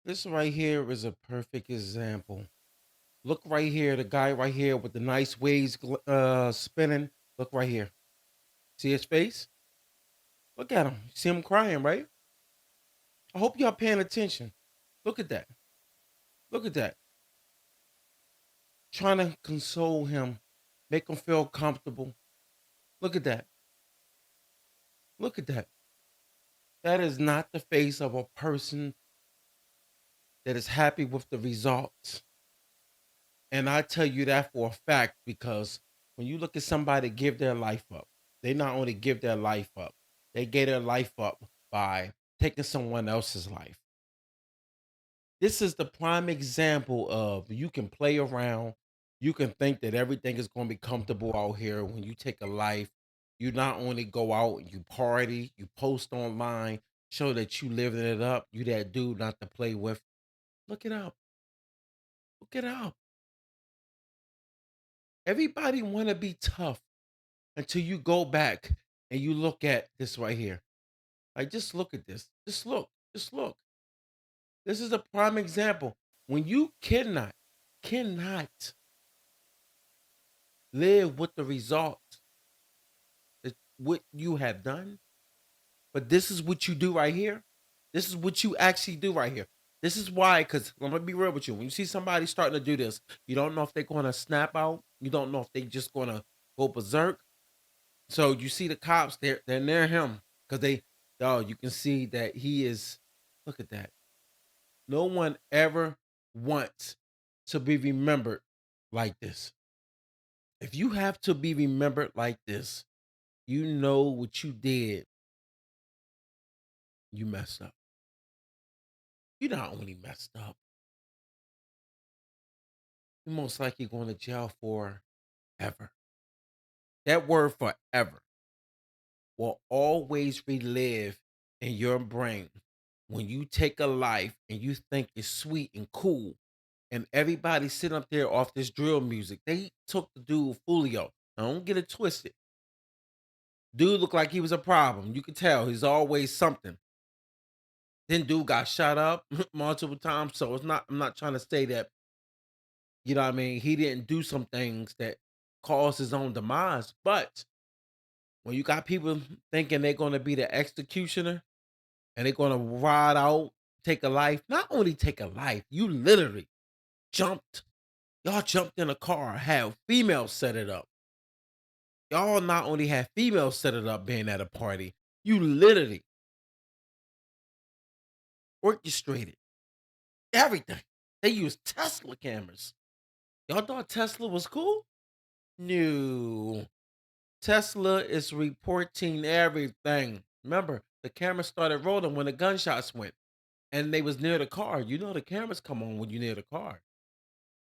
This right here is a perfect example. Look right here, the guy right here with the nice waves spinning. Look right here. See his face? Look at him. See him crying, right? I hope y'all paying attention. Look at that. Look at that. Trying to console him, make him feel comfortable. Look at that. Look at that. That is not the face of a person that is happy with the results. And I tell you that for a fact because when you look at somebody give their life up, they not only give their life up, they gave their life up by taking someone else's life. This is the prime example of you can play around, you can think that everything is going to be comfortable out here when you take a life. You not only go out and you party, you post online, show that you living it up, you that dude not to play with. Look it up. Look it up. Everybody want to be tough until you go back and you look at this right here. Like, just look at this. Just look. Just look. This is a prime example. When you cannot live with the results that what you have done, but this is what you do right here. This is what you actually do right here. This is why, because I'm gonna be real with you. When you see somebody starting to do this, you don't know if they're gonna snap out. You don't know if they just gonna go berserk. So you see the cops, they're near him because you can see that he is. Look at that. No one ever wants to be remembered like this. If you have to be remembered like this, you know what you did. You messed up. You not only messed up, you most likely going to jail for ever. That word forever will always relive in your brain when you take a life and you think it's sweet and cool, and everybody sitting up there off this drill music. They took the dude Foolio. Now, don't get it twisted. Dude looked like he was a problem. You could tell he's always something. Then dude got shot up multiple times. So I'm not trying to say that, you know what I mean, he didn't do some things that caused his own demise. But when you got people thinking they're gonna be the executioner and they're gonna ride out, take a life, not only take a life, you literally jumped. Y'all jumped in a car, have females set it up. Y'all not only had females set it up being at a party, you literally orchestrated everything. They used Tesla cameras. Y'all thought Tesla was cool? No. Tesla is reporting everything. Remember, the camera started rolling when the gunshots went and they was near the car. You know the cameras come on when you're near the car.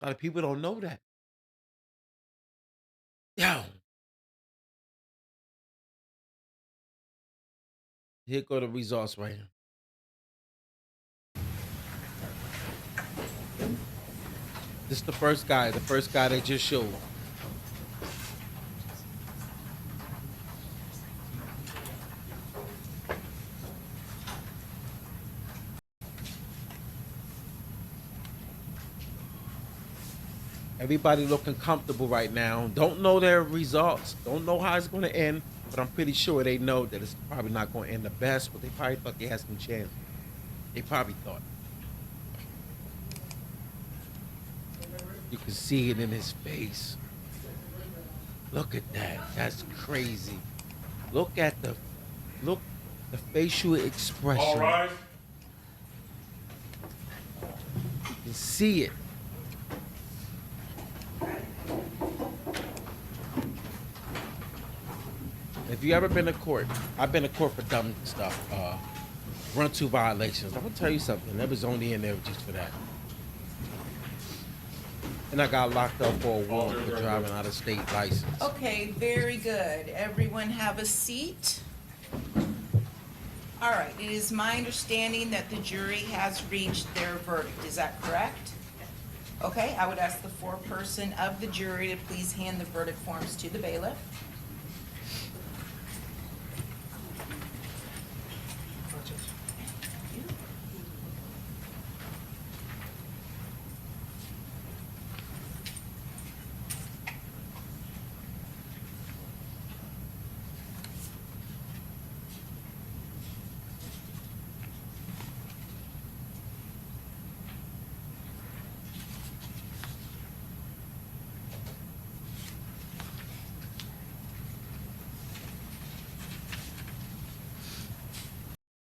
A lot of people don't know that. Yo, here go the results right here. This is the first guy they just showed. Everybody looking comfortable right now. Don't know their results. Don't know how it's going to end, but I'm pretty sure they know that it's probably not going to end the best. But they probably thought they had some chance. They probably thought. You can see it in his face. Look at that. That's crazy. Look at the facial All expression. rise. You can see it. If you ever been to court, I've been to court for dumb stuff, run two violations. I'm gonna tell you something. That was only in there just for that. And I got locked up for a warrant for driving out of state license. Okay, very good. Everyone have a seat. All right, it is my understanding that the jury has reached their verdict. Is that correct? Okay, I would ask the foreperson of the jury to please hand the verdict forms to the bailiff.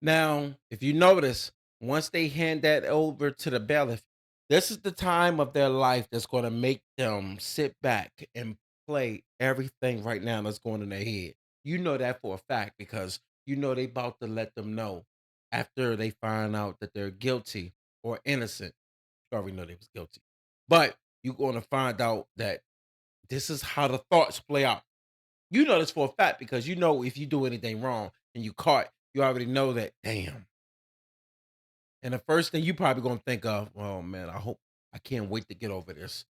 Now, if you notice, once they hand that over to the bailiff, this is the time of their life that's going to make them sit back and play everything right now that's going in their head. You know that for a fact because you know they about to let them know after they find out that they're guilty or innocent. You already know they was guilty, but you're going to find out that this is how the thoughts play out. You know this for a fact because you know if you do anything wrong and you caught, you already know that. Damn. And the first thing you probably gonna think of, oh man, I can't wait to get over this.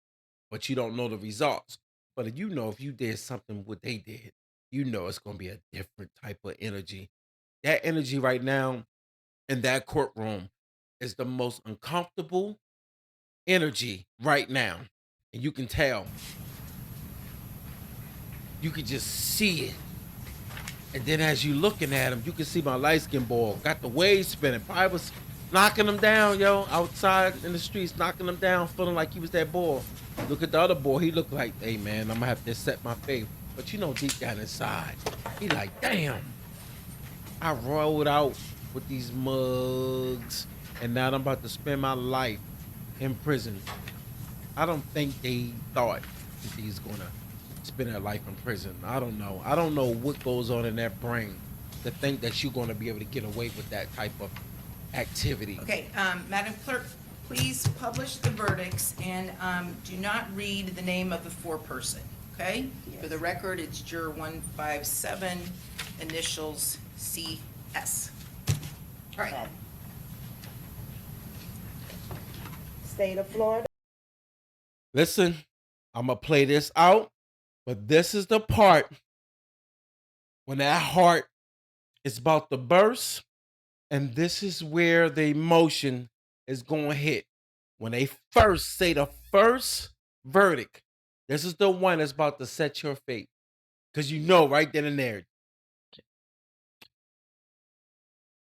But you don't know the results. But if you know if you did something what they did, you know it's gonna be a different type of energy. That energy right now in that courtroom is the most uncomfortable energy right now. And you can tell. You can just see it. And then as you looking at him, you can see my light skin boy got the waves spinning. Probably was knocking him down, yo, outside in the streets, knocking him down, feeling like he was that boy. Look at the other boy. He looked like, hey man, I'm gonna have to set my faith. But you know, deep down inside, he like, damn, I rolled out with these mugs, and now I'm about to spend my life in prison. I don't think they thought that he's gonna spend their life in prison. I don't know. I don't know what goes on in their brain to think that you're gonna be able to get away with that type of activity. Okay, Madam Clerk, please publish the verdicts and do not read the name of the foreperson, okay? For the record, it's juror 157, initials CS. All right. State of Florida. Listen, I'm gonna play this out, but this is the part when that heart is about to burst, and this is where the emotion is gonna hit. When they first say the first verdict, this is the one that's about to set your fate. Because you know right then and there.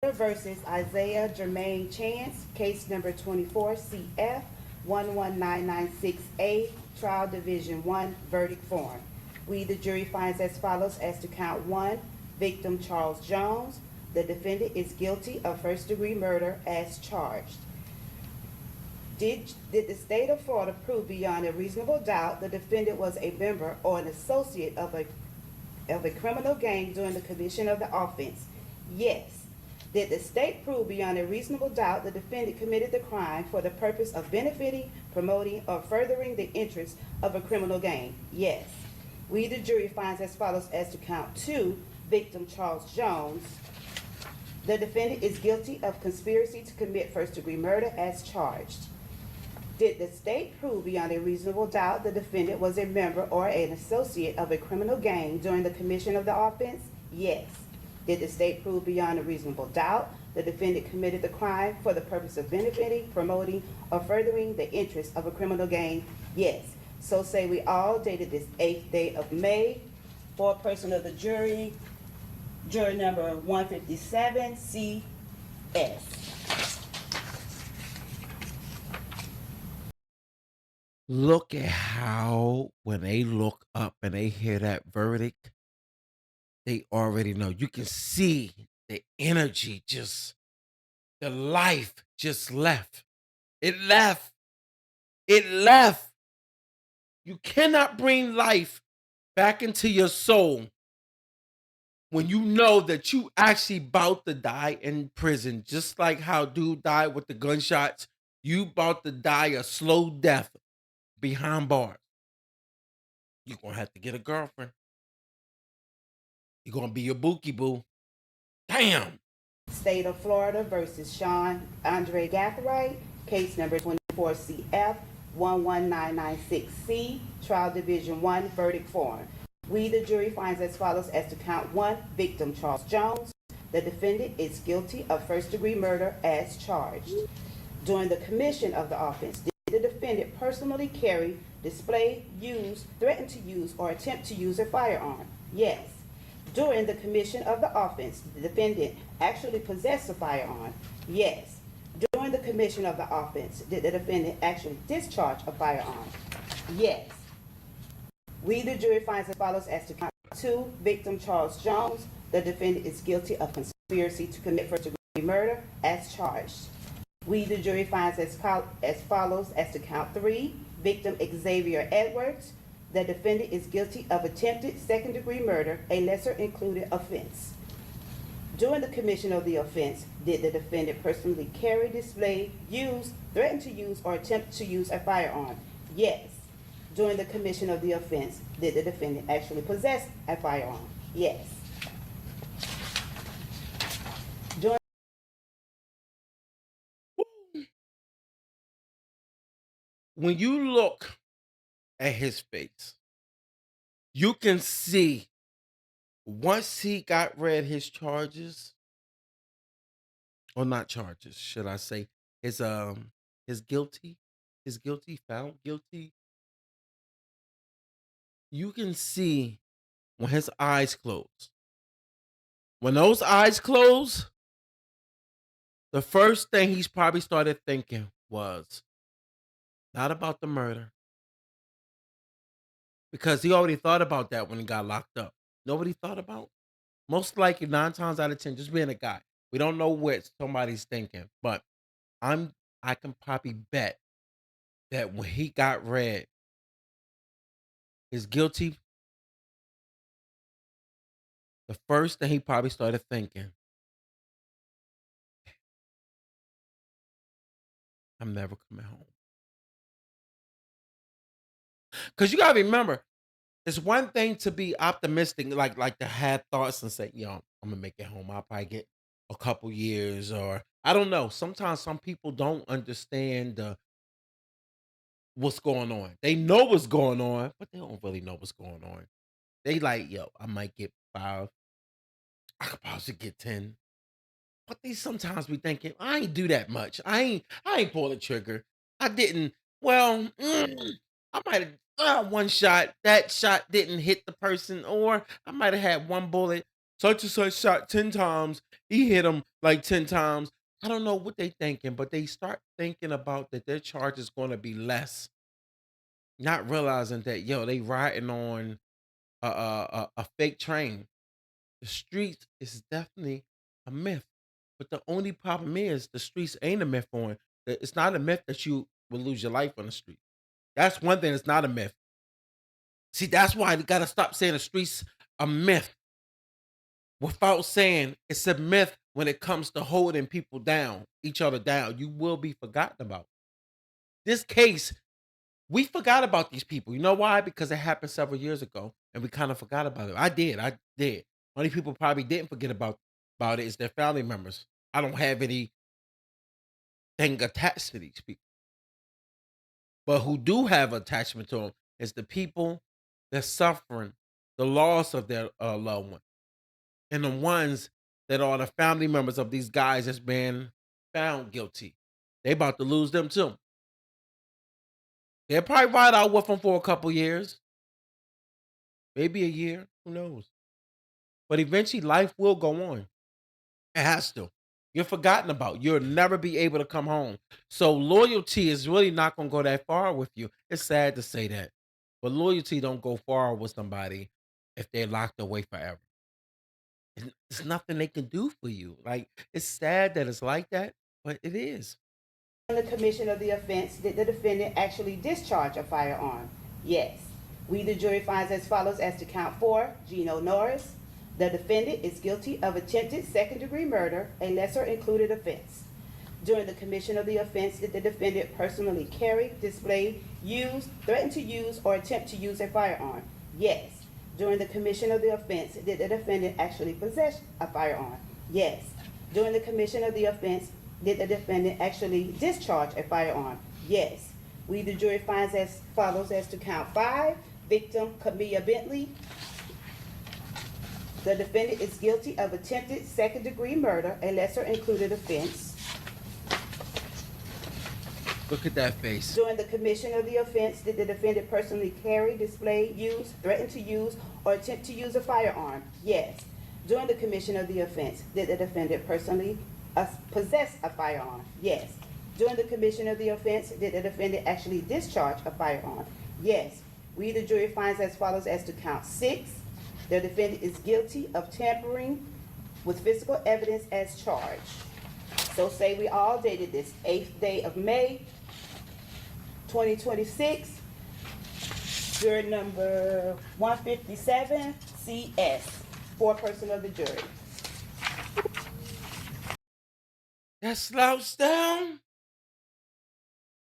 Versus Isaiah Jermaine Chance, case number 24 CF 11996A, trial division 1, verdict form. We, the jury, finds as follows as to count 1, victim Charles Jones. The defendant is guilty of first-degree murder as charged. Did the state of Florida prove beyond a reasonable doubt the defendant was a member or an associate of a criminal gang during the commission of the offense? Yes. Did the state prove beyond a reasonable doubt the defendant committed the crime for the purpose of benefiting, promoting, or furthering the interests of a criminal gang? Yes. We, the jury, finds as follows as to count 2, victim Charles Jones. The defendant is guilty of conspiracy to commit first-degree murder as charged. Did the state prove beyond a reasonable doubt the defendant was a member or an associate of a criminal gang during the commission of the offense? Yes. Did the state prove beyond a reasonable doubt the defendant committed the crime for the purpose of benefiting, promoting, or furthering the interests of a criminal gang? Yes. So say we all, dated this 8th day of May. Foreperson of the jury, juror number 157, CS. Look at how when they look up and they hear that verdict, they already know. You can see the energy the life just left. It left. It left. You cannot bring life back into your soul when you know that you actually about to die in prison. Just like how dude died with the gunshots, you about to die a slow death behind bars. You're going to have to get a girlfriend. You're going to be your bookie boo. Damn. State of Florida versus Sean Andre Gathright, case number 24 CF 11996C, trial division 1, verdict form. We, the jury, finds as follows as to count 1, victim Charles Jones. The defendant is guilty of first-degree murder as charged. During the commission of the offense, did the defendant personally carry, display, use, threaten to use, or attempt to use a firearm? Yes. During the commission of the offense, the defendant actually possessed a firearm? Yes. During the commission of the offense, did the defendant actually discharge a firearm? Yes. We, the jury, finds as follows as to count 2, victim Charles Jones. The defendant is guilty of conspiracy to commit first-degree murder as charged. We, the jury, finds as follows as to count 3, victim Xavier Edwards. The defendant is guilty of attempted second-degree murder, a lesser-included offense. During the commission of the offense, did the defendant personally carry, display, use, threaten to use, or attempt to use a firearm? Yes. During the commission of the offense, did the defendant actually possess a firearm? Yes. When you look at his face, you can see once he got read his charges, or not charges, should I say, his guilty, found guilty. You can see when his eyes close. When those eyes close, the first thing he's probably started thinking was not about the murder. Because he already thought about that when he got locked up. Nobody thought about. Most likely 9 times out of 10, just being a guy. We don't know what somebody's thinking, but I can probably bet that when he got read his guilty, the first thing he probably started thinking, I'm never coming home. Because you gotta remember, it's one thing to be optimistic, like to have thoughts and say, yo, I'm gonna make it home. I'll probably get a couple years, or I don't know. Sometimes some people don't understand what's going on. They know what's going on, but they don't really know what's going on. They like, yo, I might get 5. I could possibly get 10. But they sometimes be thinking, I ain't do that much. I ain't pull the trigger. I didn't. Well, I might have one shot. That shot didn't hit the person, or I might have had one bullet. Such and such shot 10 times. He hit him like 10 times. I don't know what they thinking, but they start thinking about that their charge is going to be less, not realizing that they riding on a fake train. The streets is definitely a myth, but the only problem is the streets ain't a myth on. It's not a myth that you will lose your life on the street. That's one thing. It's not a myth. See, that's why you got to stop saying the streets a myth without saying it's a myth when it comes to holding people down, each other down. You will be forgotten about. This case, we forgot about these people. You know why? Because it happened several years ago, and we kind of forgot about it. I did. Only people probably didn't forget about it is their family members. I don't have anything attached to these people, but who do have attachment to them is the people that's suffering the loss of their loved one, and the ones that are the family members of these guys that's been found guilty. They about to lose them too. They'll probably ride out with them for a couple years, maybe a year. Who knows? But eventually, life will go on. It has to. You're forgotten about. You'll never be able to come home. So loyalty is really not going to go that far with you. It's sad to say that, but loyalty don't go far with somebody if they're locked away forever. It's nothing they can do for you. Like, it's sad that it's like that, but it is. On the commission of the offense, did the defendant actually discharge a firearm? Yes. We, the jury, finds as follows as to count 4, Gino Norris. The defendant is guilty of attempted second-degree murder, a lesser-included offense. During the commission of the offense, did the defendant personally carry, display, use, threaten to use, or attempt to use a firearm? Yes. During the commission of the offense, did the defendant actually possess a firearm? Yes. During the commission of the offense, did the defendant actually discharge a firearm? Yes. We, the jury, finds as follows as to count 5, victim Camilla Bentley. The defendant is guilty of attempted second-degree murder, a lesser-included offense. Look at that face. During the commission of the offense, did the defendant personally carry, display, use, threaten to use, or attempt to use a firearm? Yes. During the commission of the offense, did the defendant personally possess a firearm? Yes. During the commission of the offense, did the defendant actually discharge a firearm? Yes. We, the jury, finds as follows as to count 6. The defendant is guilty of tampering with physical evidence as charged. So say we all dated this 8th day of May, 2026, juror number 157, CS, foreperson of the jury. That slouch down.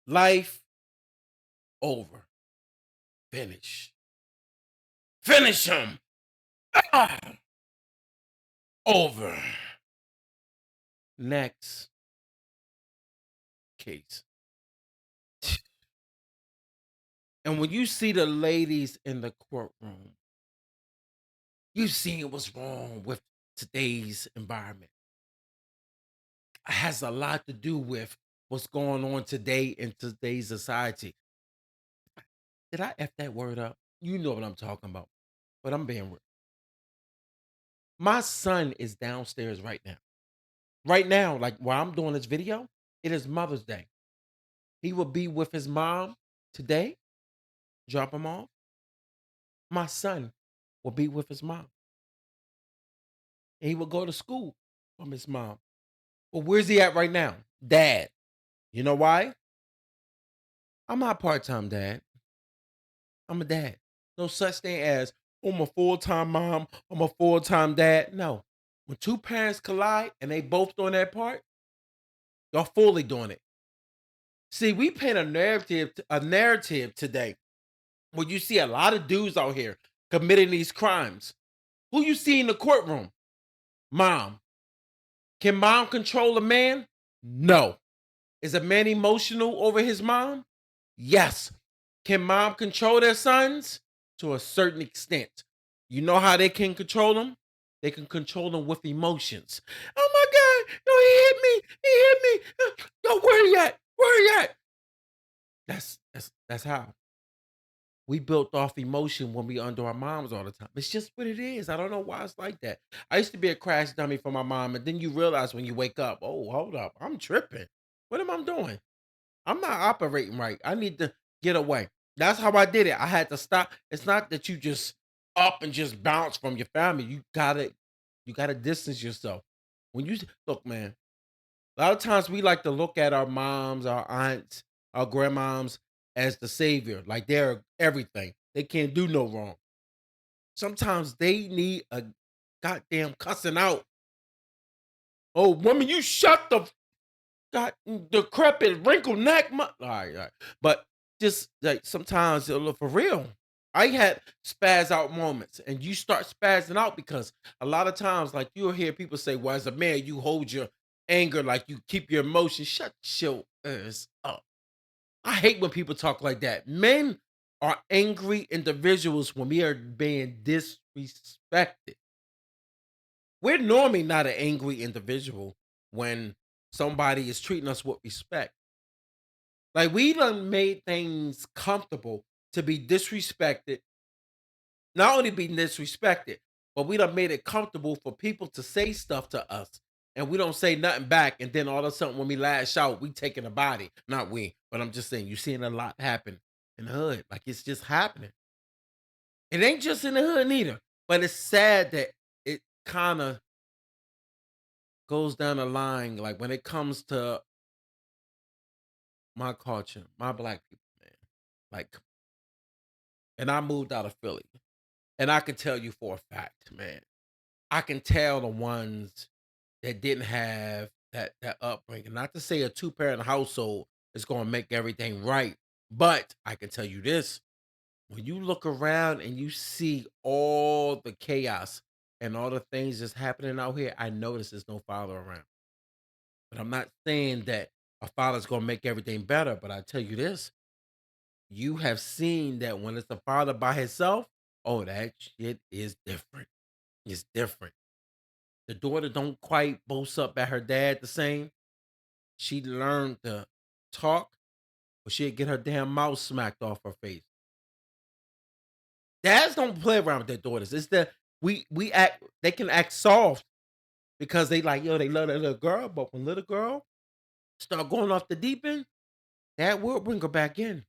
Life over. Finish. Finish him. Ah! Over. Next case. And when you see the ladies in the courtroom, you see what's wrong with today's environment. It has a lot to do with what's going on today in today's society. Did I F that word up? You know what I'm talking about. But I'm being real. My son is downstairs right now. Right now, like while I'm doing this video, it is Mother's Day. He will be with his mom today, drop him off. My son will be with his mom. And he will go to school from his mom. But where's he at right now? Dad. You know why? I'm not part-time dad. I'm a dad. No such thing as, oh, I'm a full-time mom, I'm a full-time dad. No. When two parents collide and they both doing that part, y'all fully doing it. See, we paint a narrative today where you see a lot of dudes out here committing these crimes. Who you see in the courtroom? Mom. Can mom control a man? No. Is a man emotional over his mom? Yes. Can mom control their sons? To a certain extent. You know how they can control them? They can control them with emotions. Oh my God, no, he hit me. He hit me. Yo, where he at? Where he at? That's how. We built off emotion when we under our moms all the time. It's just what it is. I don't know why it's like that. I used to be a crash dummy for my mom, and then you realize when you wake up, oh, hold up, I'm tripping. What am I doing? I'm not operating right. I need to get away. That's how I did it. I had to stop. It's not that you just up and just bounce from your family. You gotta distance yourself. When you look, man, a lot of times we like to look at our moms, our aunts, our grandmoms as the savior, like they're everything. They can't do no wrong. Sometimes they need a goddamn cussing out. Oh, woman, you shut the got decrepit, wrinkled neck. All right, all right. But just like sometimes for real, I had spaz out moments, and you start spazzing out because a lot of times, like you'll hear people say, "Well, as a man, you hold your anger, like you keep your emotions." Shut your ass up. I hate when people talk like that. Men are angry individuals when we are being disrespected. We're normally not an angry individual when somebody is treating us with respect. Like we done made things comfortable to be disrespected, not only be disrespected, but we done made it comfortable for people to say stuff to us and we don't say nothing back. And then all of a sudden, when we lash out, we taking a body. Not we, but I'm just saying, you're seeing a lot happen in the hood. Like it's just happening. It ain't just in the hood neither, but it's sad that it kind of goes down the line. Like when it comes to my culture, my black people, man. Like, and I moved out of Philly. And I can tell you for a fact, man. I can tell the ones that didn't have that upbringing. Not to say a two-parent household is gonna make everything right, but I can tell you this. When you look around and you see all the chaos and all the things that's happening out here, I notice there's no father around. But I'm not saying that a father's gonna make everything better, but I tell you this, you have seen that when it's a father by himself, oh, that shit is different. It's different. The daughter don't quite boast up at her dad the same. She learned to talk, but she'd get her damn mouth smacked off her face. Dads don't play around with their daughters. It's that we act they can act soft because they like, yo, they love that little girl, but when little girl start going off the deep end, dad will bring her back in.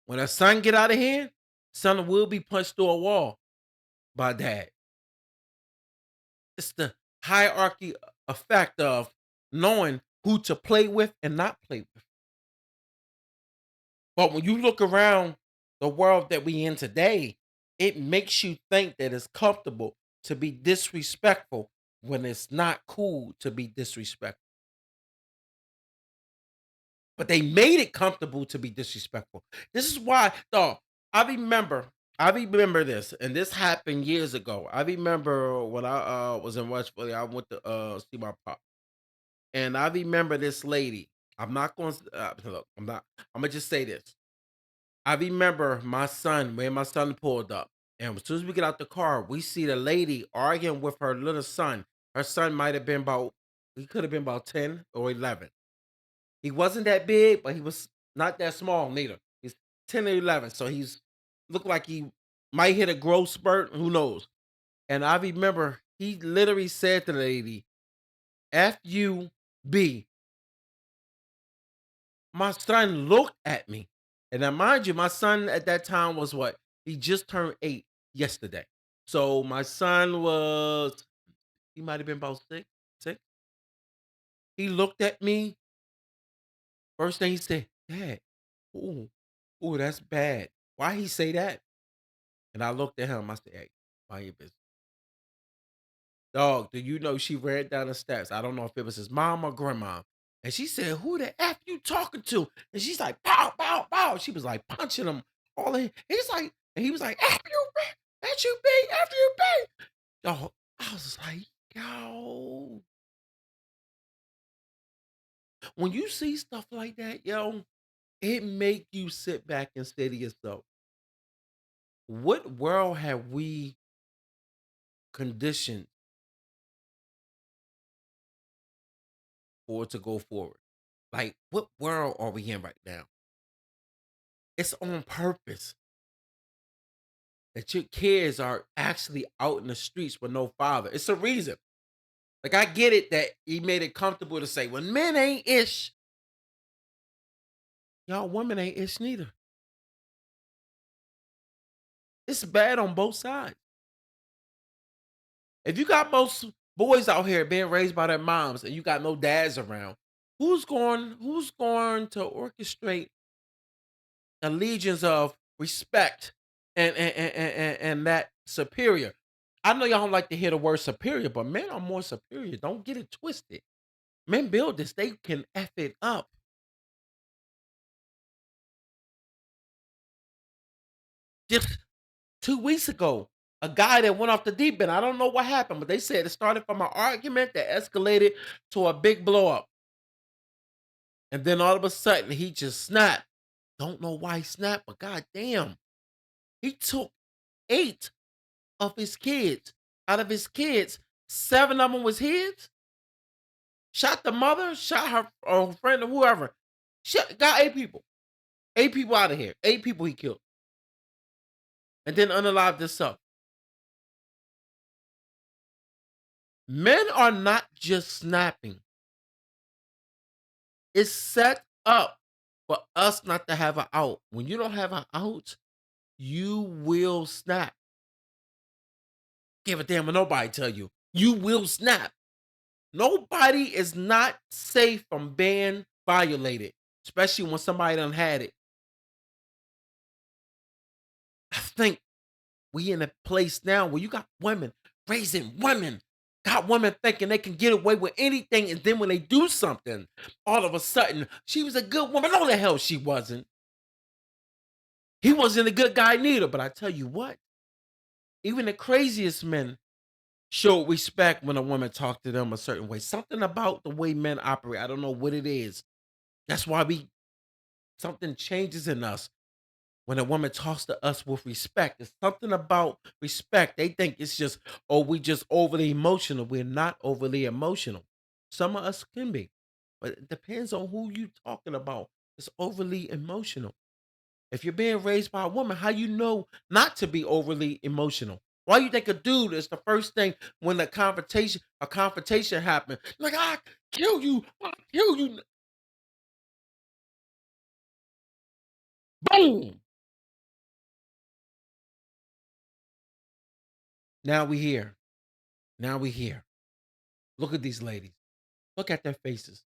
When her son get out of hand, son will be punched through a wall by dad. It's hierarchy effect of knowing who to play with and not play with. But when you look around the world that we in today, it makes you think that it's comfortable to be disrespectful when it's not cool to be disrespectful. But they made it comfortable to be disrespectful. This is why, dog. I remember, I remember this, and this happened years ago. I remember when I was in West Philly, I went to see my pop, and I remember this lady. I'm not going to look. I'm not. I'm gonna just say this. I remember my son when my son pulled up, and as soon as we get out the car, we see the lady arguing with her little son. Her son might have been about, he could have been about 10 or 11. He wasn't that big, but he was not that small neither. He's 10 or 11, so he's looked like he might hit a growth spurt. Who knows? And I remember he literally said to the lady, "FUB." My son looked at me, and now mind you, my son at that time was what? He just turned 8 yesterday. So my son was, he might have been about 6, 6. He looked at me. First thing he said, "Dad, ooh, ooh, that's bad. Why he say that?" And I looked at him. I said, "Hey, mind your business." Dog, do you know she ran down the steps? I don't know if it was his mom or grandma. And she said, "Who the F you talking to?" And she's like, "Pow, pow, pow." She was like punching him all in. He's like, and he was like, "FUB, FUB, FUB." Dog, I was like, yo, when you see stuff like that, yo, it make you sit back and say to yourself, what world have we conditioned for it to go forward? Like, what world are we in right now? It's on purpose that your kids are actually out in the streets with no father. It's a reason. Like, I get it that he made it comfortable to say, when men ain't ish, y'all women ain't ish neither. It's bad on both sides. If you got most boys out here being raised by their moms and you got no dads around, who's going to orchestrate a legions of respect and that superior? I know y'all don't like to hear the word superior, but men are more superior. Don't get it twisted. Men build this, they can F it up. Just 2 weeks ago, a guy that went off the deep end. I don't know what happened, but they said it started from an argument that escalated to a big blow up. And then all of a sudden he just snapped. Don't know why he snapped, but goddamn, he took 8 of his kids. Out of his kids, 7 of them was his. Shot the mother, shot her or friend or whoever. Got 8 people. 8 people out of here. 8 people he killed. And then unalived himself. Men are not just snapping. It's set up for us not to have an out. When you don't have an out, you will snap. Give a damn what nobody tell you. You will snap. Nobody is not safe from being violated, especially when somebody done had it. I think we in a place now where you got women raising women, got women thinking they can get away with anything, and then when they do something, all of a sudden she was a good woman. No, the hell she wasn't. He wasn't a good guy neither. But I tell you what, even the craziest men show respect when a woman talked to them a certain way. Something about the way men operate. I don't know what it is. That's why something changes in us when a woman talks to us with respect. It's something about respect. They think it's just, oh, we just overly emotional. We're not overly emotional. Some of us can be, but it depends on who you talking about. It's overly emotional. If you're being raised by a woman, how you know not to be overly emotional? Why you think a dude is the first thing when a confrontation happens? Like, I kill you, I kill you. Boom. Now we here. Now we here. Look at these ladies. Look at their faces.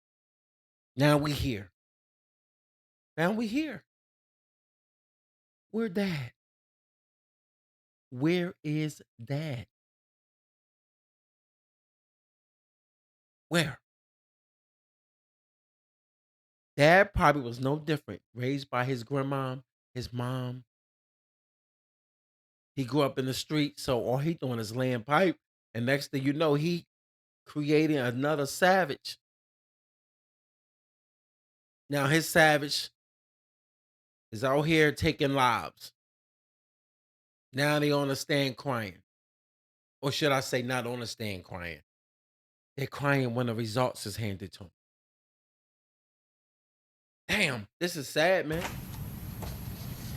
Now we here. Now we here. Where dad? Where is dad? Where? Dad probably was no different. Raised by his grandma, his mom. He grew up in the street, so all he doing is laying pipe. And next thing you know, he creating another savage. Now his savage is out here taking lives. Now they on the stand crying. Or should I say not on the stand crying? They're crying when the results is handed to them. Damn, this is sad, man.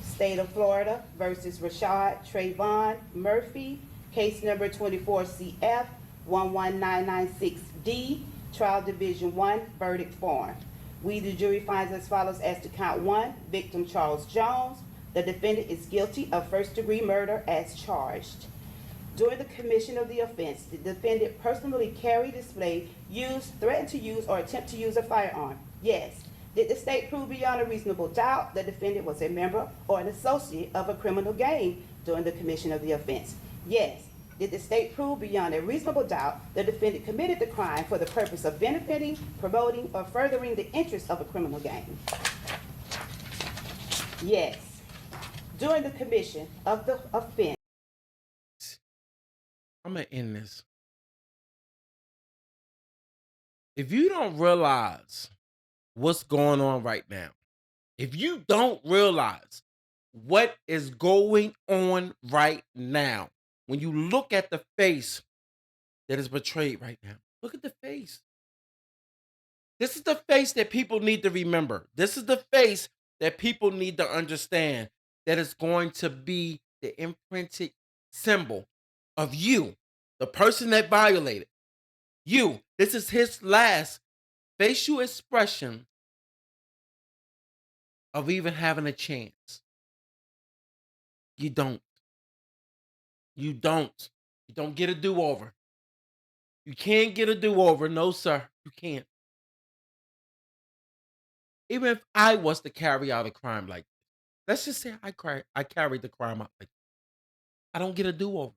State of Florida versus Rashad Trayvon Murphy, case number 24CF 11996D, Trial Division 1, verdict form. We, the jury, finds as follows as to count 1, victim Charles Jones. The defendant is guilty of first-degree murder as charged. During the commission of the offense, the defendant personally carried, displayed, used, threatened to use, or attempt to use a firearm. Yes. Did the state prove beyond a reasonable doubt the defendant was a member or an associate of a criminal gang during the commission of the offense? Yes. Did the state prove beyond a reasonable doubt the defendant committed the crime for the purpose of benefiting, promoting, or furthering the interests of a criminal gang? Yes. During the commission of the offense. I'm going to end this. If you don't realize what's going on right now, if you don't realize what is going on right now, when you look at the face that is betrayed right now, look at the face. This is the face that people need to remember. This is the face that people need to understand, that is going to be the imprinted symbol of you, the person that violated you. This is his last facial expression of even having a chance. You don't. You don't. You don't get a do-over. You can't get a do-over. No, sir. You can't. Even if I was to carry out a crime like this, let's just say I carried the crime out like this, I don't get a do-over.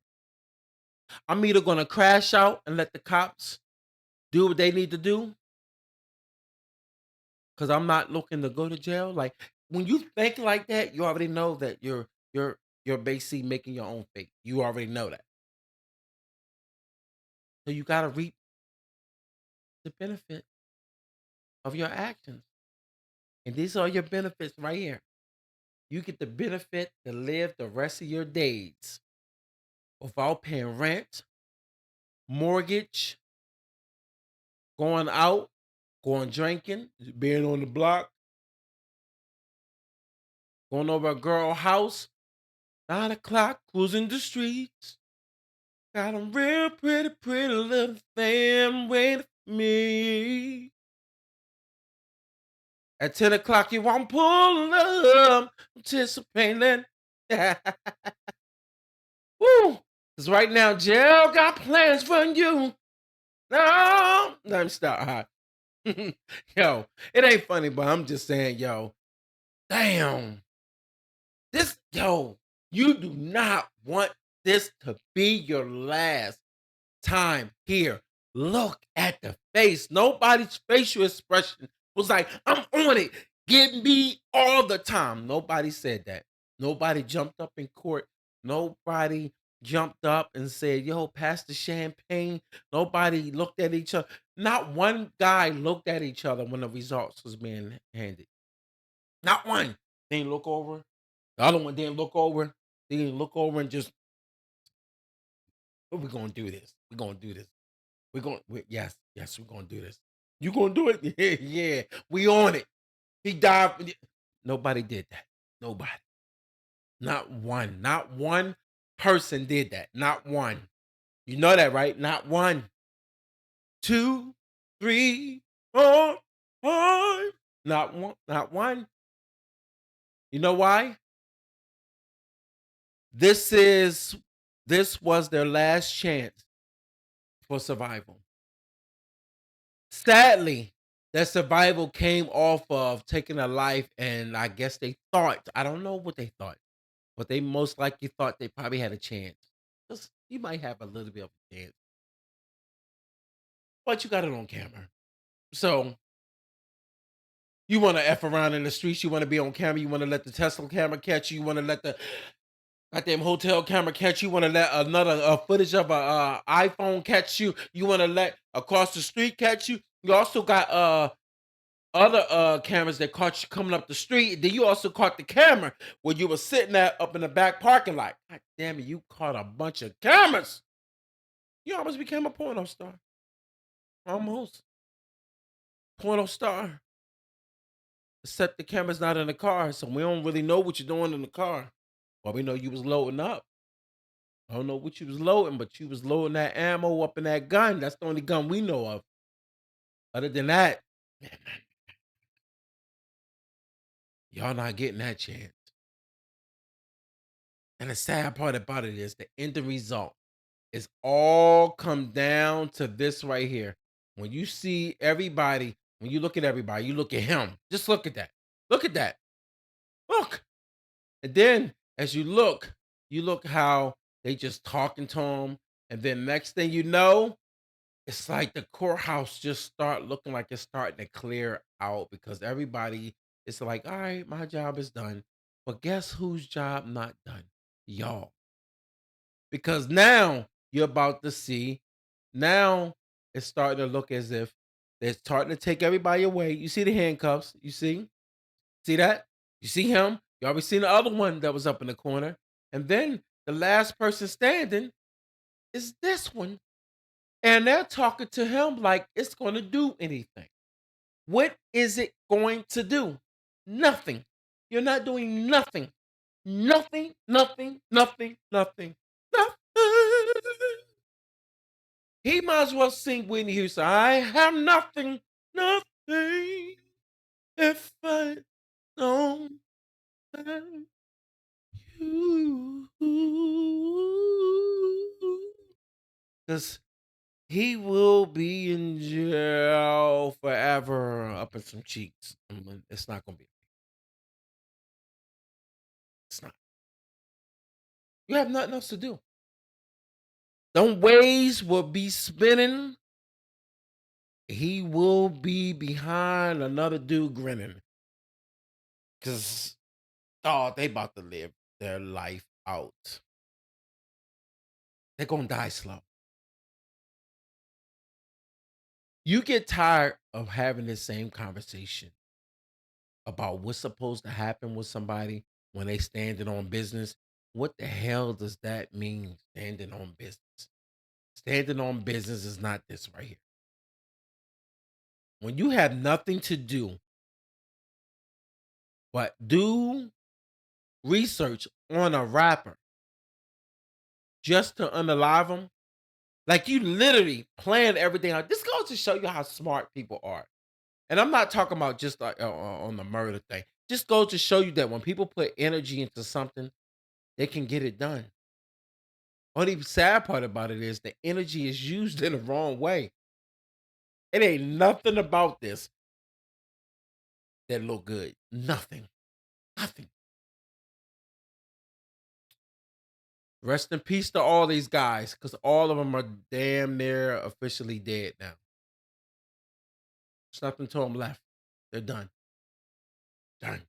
I'm either going to crash out and let the cops do what they need to do, because I'm not looking to go to jail. Like, when you think like that, you already know that you're basically making your own fate. You already know that. So you got to reap the benefit of your actions. And these are your benefits right here. You get the benefit to live the rest of your days without paying rent, mortgage, going out, going drinking, being on the block, going over a girl's house, 9 o'clock, cruising the streets. Got a real pretty, pretty little thing waiting for me. At 10 o'clock, you want pulling up, anticipating. Woo! Because right now, jail got plans for you. No, let me stop. Yo, it ain't funny, but I'm just saying, yo, damn. You do not want this to be your last time here. Look at the face. Nobody's facial expression was like, I'm on it. Get me all the time. Nobody said that. Nobody jumped up in court. Nobody jumped up and said, yo, pass the champagne. Nobody looked at each other. Not one guy looked at each other when the results was being handed. Not one. They didn't look over. The other one didn't look over. They didn't look over and just, we're going to do this. We're going to do this. Yes, we're going to do this. You going to do it? Yeah, yeah. We on it. He died. Nobody did that. Nobody. Not one. Not one person did that. Not one. You know that, right? Not one. 2, 3, 4, 5. Not one. Not one. You know why? This was their last chance for survival. Sadly, that survival came off of taking a life, and I guess they thought, I don't know what they thought, but they most likely thought they probably had a chance. Just you might have a little bit of a chance, but you got it on camera. So you want to F around in the streets, you want to be on camera, you want to let the Tesla camera catch you, you want to let the goddamn hotel camera catch you, want to let another footage of a iPhone catch you, you want to let across the street catch you. You also got other cameras that caught you coming up the street. Then you also caught the camera where you were sitting at up in the back parking lot. God damn it, you caught a bunch of cameras. You almost became a porno star. Almost. Porno star. Except the camera's not in the car, so we don't really know what you're doing in the car. Well, we know you was loading up. I don't know what you was loading, but you was loading that ammo up in that gun. That's the only gun we know of. Other than that, y'all not getting that chance. And the sad part about it is the end result is all come down to this right here. When you see everybody, when you look at everybody, you look at him. Just look at that. Look at that. Look. And then as you look how they just talking to him. And then next thing you know, it's like the courthouse just start looking like it's starting to clear out because everybody is like, all right, my job is done. But guess whose job not done? Y'all. Because now you're about to see, now it's starting to look as if they're starting to take everybody away. You see the handcuffs, you see that? You see him? You already seen the other one that was up in the corner. And then the last person standing is this one. And they're talking to him like it's going to do anything. What is it going to do? Nothing. You're not doing nothing. Nothing, nothing, nothing, nothing, nothing. He might as well sing Whitney Houston. I have nothing, nothing if I don't have you. Because he will be in jail forever up in some cheeks. It's not going to be. It's not. You have nothing else to do. Them waves will be spinning. He will be behind another dude grinning. Because, oh, they about to live their life out. They're going to die slow. You get tired of having this same conversation about what's supposed to happen with somebody when they standing on business. What the hell does that mean, standing on business? Standing on business is not this right here. When you have nothing to do but do research on a rapper just to unalive them, like you literally planned everything out. This goes to show you how smart people are. And I'm not talking about just like on the murder thing. Just goes to show you that when people put energy into something, they can get it done. Only sad part about it is the energy is used in the wrong way. It ain't nothing about this that look good. Nothing. Nothing. Rest in peace to all these guys, because all of them are damn near officially dead now. There's nothing to them left. They're done. Done.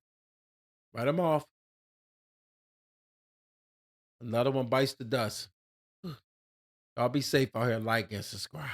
Write them off. Another one bites the dust. Y'all be safe out here. Like and subscribe.